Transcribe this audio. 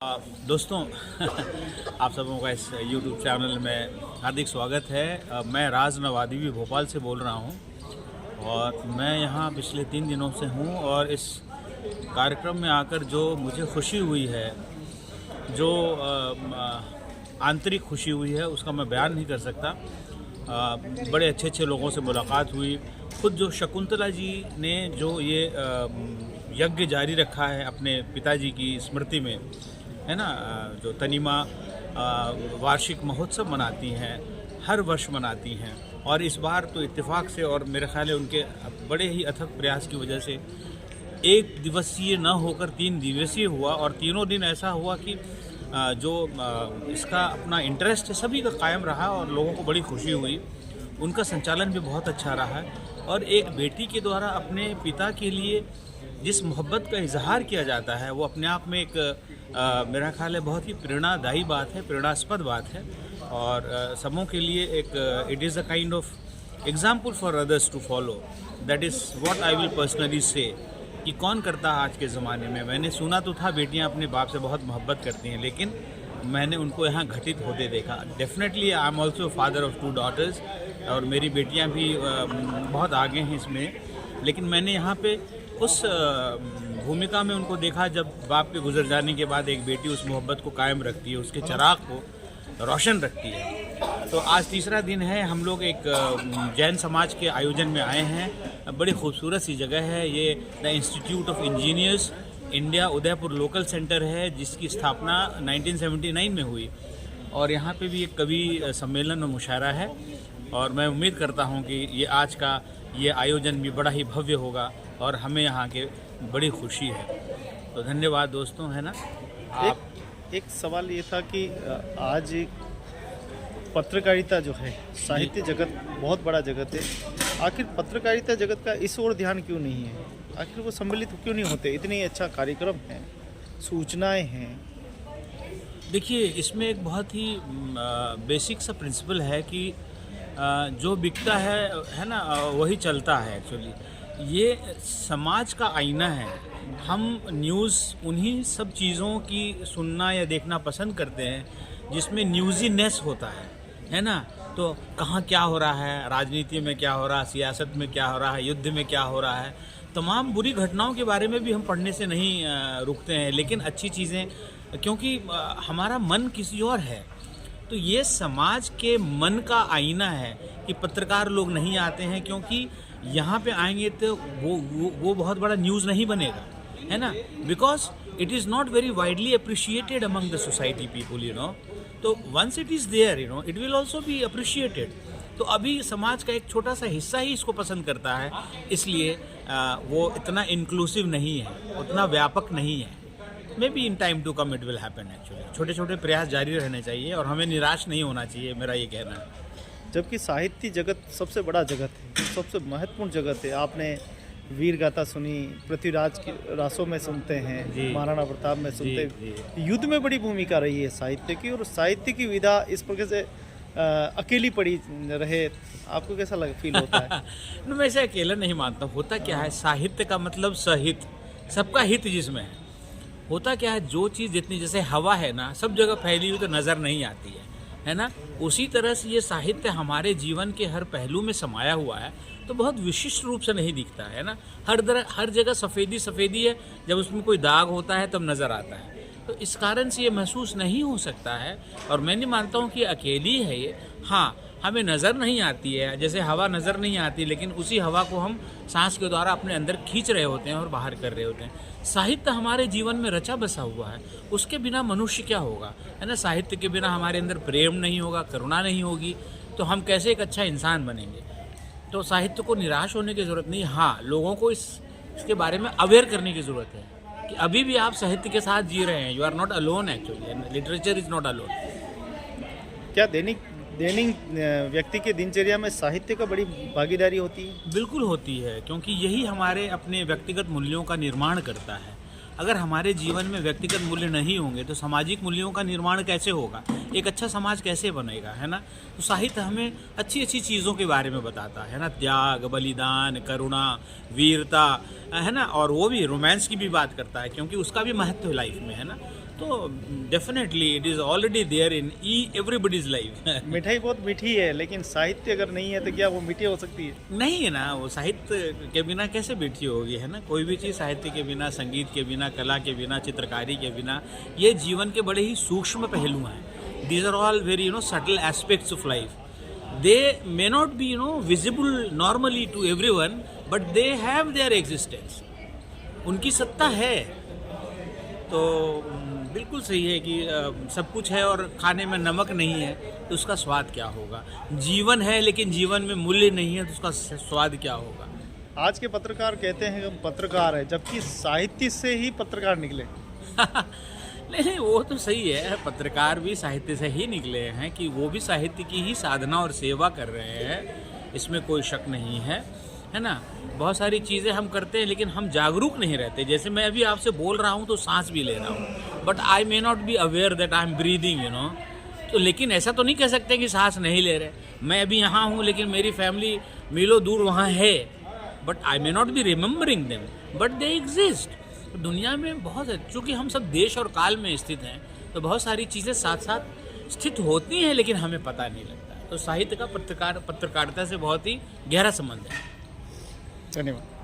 दोस्तों आप सबों का इस YouTube चैनल में हार्दिक स्वागत है। मैं राज नवादी भी भोपाल से बोल रहा हूं और मैं यहां पिछले 3 दिनों से हूं और इस कार्यक्रम में आकर जो मुझे खुशी हुई है, जो आंतरिक खुशी हुई है, उसका मैं बयान नहीं कर सकता। बड़े अच्छे लोगों से मुलाकात हुई। खुद जो शकुंतला जी ने जो ये यज्ञ जारी रखा है अपने पिताजी की स्मृति में, है ना, जो तनिमा वार्षिक महोत्सव मनाती हैं, हर वर्ष मनाती हैं और इस बार तो इत्तेफाक से और मेरे ख्याल है उनके बड़े ही अथक प्रयास की वजह से 1 दिवसीय न होकर 3 दिवसीय हुआ और तीनों दिन ऐसा हुआ कि जो इसका अपना इंटरेस्ट है सभी का कायम रहा और लोगों को बड़ी खुशी हुई। उनका संचालन भी बहुत अच्छा रहा और एक बेटी के द्वारा अपने पिता के लिए जिस मोहब्बत का इजहार किया जाता है वो अपने आप में एक मेरा ख्याल है बहुत ही प्रेरणादायी बात है, प्रेरणास्पद बात है और सबों के लिए एक it is a kind of example for others to follow. That is what I will personally say कि कौन करता है आज के ज़माने में। मैंने सुना तो था बेटियां अपने बाप से बहुत मोहब्बत करती हैं, लेकिन मैंने उनको यहाँ घटित होते देखा। Definitely I am also father of 2 daughters और मेरी बेटियाँ भी बहुत आगे हैं इसमें, लेकिन मैंने यहाँ पे उस भूमिका में उनको देखा जब बाप के गुजर जाने के बाद एक बेटी उस मोहब्बत को कायम रखती है, उसके चिराग को रोशन रखती है। तो आज तीसरा दिन है, हम लोग एक जैन समाज के आयोजन में आए हैं। बड़ी खूबसूरत सी जगह है ये, the institute of engineers India Udaipur local centre है, जिसकी स्थापना 1979 में हुई और यहाँ पे भी एक कवि सम्मेलन और मुशायरा है और मैं उम्मीद करता हूँ कि ये आज का ये आयोजन भी बड़ा ही भव्य होगा और हमें यहाँ के बड़ी खुशी है। तो धन्यवाद दोस्तों, है ना। एक सवाल ये था कि आज पत्रकारिता जो है, साहित्य जगत बहुत बड़ा जगत है, आखिर पत्रकारिता जगत का इस ओर ध्यान क्यों नहीं है? आखिर वो सम्मिलित क्यों नहीं होते? इतनी अच्छा कार्यक्रम है, सूचनाएं हैं। देखिए, इसमें एक बहुत ही बेसिक सा प्रिंसिपल है कि जो बिकता है ना, वही चलता है। एक्चुअली ये समाज का आईना है। हम न्यूज़ उन्हीं सब चीज़ों की सुनना या देखना पसंद करते हैं जिसमें न्यूज़ीनेस होता है ना। तो कहाँ क्या हो रहा है, राजनीति में क्या हो रहा है, सियासत में क्या हो रहा है, युद्ध में क्या हो रहा है, तमाम बुरी घटनाओं के बारे में भी हम पढ़ने से नहीं रुकते हैं, लेकिन अच्छी चीज़ें, क्योंकि हमारा मन किसी और है। तो ये समाज के मन का आईना है कि पत्रकार लोग नहीं आते हैं, क्योंकि यहाँ पे आएंगे तो वो बहुत बड़ा न्यूज़ नहीं बनेगा, है ना, because it is not very widely appreciated among the society people, you know. तो once it is there, you know, it will also be appreciated. तो अभी समाज का एक छोटा सा हिस्सा ही इसको पसंद करता है, इसलिए वो इतना इंक्लूसिव नहीं है, उतना व्यापक नहीं है। Maybe in time to come it will happen. Actually छोटे छोटे प्रयास जारी रहने चाहिए और हमें निराश नहीं होना चाहिए, मेरा ये कहना है। जबकि साहित्य जगत सबसे बड़ा जगत है, सबसे महत्वपूर्ण जगत है। आपने वीर गाथा सुनी, पृथ्वीराज की रासों में सुनते हैं, महाराणा प्रताप में सुनते हैं। युद्ध में बड़ी भूमिका रही है साहित्य की, और साहित्य की विधा इस प्रकार से अकेली पड़ी रहे, आपको कैसा फील होता है? मैं इसे अकेला नहीं मानता। होता क्या है, साहित्य का मतलब सहित, सबका हित जिसमें है। होता क्या है, जो चीज़ जितनी, जैसे हवा है ना, सब जगह फैली हुई तो नज़र नहीं आती है ना, उसी तरह से ये साहित्य हमारे जीवन के हर पहलू में समाया हुआ है, तो बहुत विशिष्ट रूप से नहीं दिखता है ना। हर जगह सफ़ेदी है, जब उसमें कोई दाग होता है तब नज़र आता है। तो इस कारण से ये महसूस नहीं हो सकता है और मैं नहीं मानता हूँ कि अकेली है ये। हाँ, हमें नज़र नहीं आती है, जैसे हवा नज़र नहीं आती, लेकिन उसी हवा को हम सांस के द्वारा अपने अंदर खींच रहे होते हैं और बाहर कर रहे होते हैं। साहित्य हमारे जीवन में रचा बसा हुआ है, उसके बिना मनुष्य क्या होगा, है ना। साहित्य के बिना हमारे अंदर प्रेम नहीं होगा, करुणा नहीं होगी, तो हम कैसे एक अच्छा इंसान बनेंगे। तो साहित्य को निराश होने की ज़रूरत नहीं। हाँ, लोगों को इसके बारे में अवेयर करने की ज़रूरत है कि अभी भी आप साहित्य के साथ जी रहे हैं। You are not alone, actually literature is not alone. क्या दैनिक व्यक्ति के दिनचर्या में साहित्य का बड़ी भागीदारी होती है? बिल्कुल होती है, क्योंकि यही हमारे अपने व्यक्तिगत मूल्यों का निर्माण करता है। अगर हमारे जीवन में व्यक्तिगत मूल्य नहीं होंगे तो सामाजिक मूल्यों का निर्माण कैसे होगा, एक अच्छा समाज कैसे बनेगा, है ना। तो साहित्य हमें अच्छी अच्छी चीज़ों के बारे में बताता है ना, त्याग, बलिदान, करुणा, वीरता, है ना, और वो भी रोमांस की भी बात करता है, क्योंकि उसका भी महत्व है लाइफ में, है ना। तो definitely it is already there in everybody's life. मिठाई बहुत मीठी है, लेकिन साहित्य अगर नहीं है तो क्या वो मीठी हो सकती है? नहीं है ना, वो साहित्य के बिना कैसे मीठी होगी, है ना। कोई भी चीज़ साहित्य के बिना, संगीत के बिना, कला के बिना, चित्रकारी के बिना, ये जीवन के बड़े ही सूक्ष्म पहलू हैं। These are all very subtle aspects of life. They may not be visible normally to everyone, but they have their existence. उनकी सत्ता है। तो बिल्कुल सही है कि सब कुछ है और खाने में नमक नहीं है तो उसका स्वाद क्या होगा। जीवन है लेकिन जीवन में मूल्य नहीं है तो उसका स्वाद क्या होगा। आज के पत्रकार कहते हैं कि हम पत्रकार है, जबकि साहित्य से ही पत्रकार निकले। नहीं, वो तो सही है, पत्रकार भी साहित्य से ही निकले हैं, कि वो भी साहित्य की ही साधना और सेवा कर रहे हैं, इसमें कोई शक नहीं है ना। बहुत सारी चीज़ें हम करते हैं लेकिन हम जागरूक नहीं रहते। जैसे मैं अभी आपसे बोल रहा हूँ तो सांस भी ले रहा हूँ, but I may not be aware that I am breathing, तो लेकिन ऐसा तो नहीं कह सकते कि सांस नहीं ले रहे। मैं अभी यहाँ हूँ लेकिन मेरी फैमिली मीलों दूर वहाँ है, but I may not be remembering them, but they exist. दुनिया में बहुत है, चूँकि हम सब देश और काल में स्थित हैं तो बहुत सारी चीज़ें साथ साथ स्थित होती हैं लेकिन हमें पता नहीं लगता। तो साहित्य का पत्रकारिता से बहुत ही गहरा संबंध है। धन्यवाद।